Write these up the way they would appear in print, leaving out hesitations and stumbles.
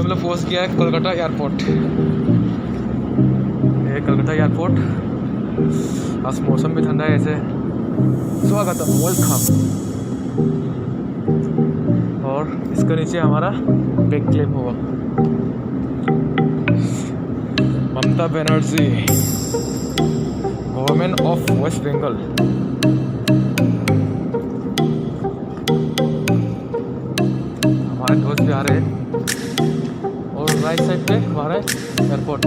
हम लोग पहुँच गया है कोलकाता एयरपोर्ट। ये कोलकाता एयरपोर्ट। आज मौसम भी ठंडा है ऐसे। स्वागत है, वेलकम। और इसके नीचे हमारा बैग क्लेम होगा। Mamata Banerjee, government of West Bengal. हमारे दोस्त भी आ रहे हैं। और राइट साइड पे हमारा airport.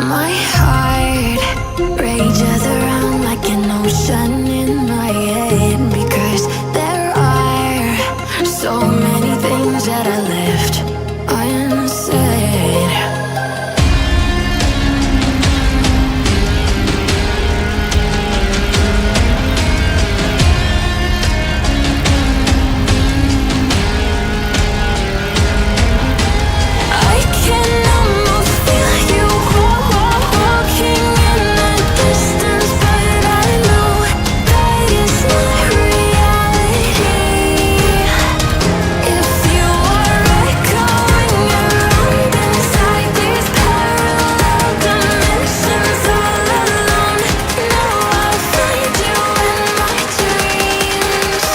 My heart rages around like an ocean in my head, because there are so many things that I left unsaid. I can almost feel you walking in the distance, but I know that it's not reality. If you are echoing around inside these parallel dimensions all alone, know I'll find you in my dreams.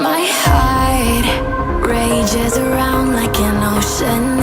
My heart rages around like an ocean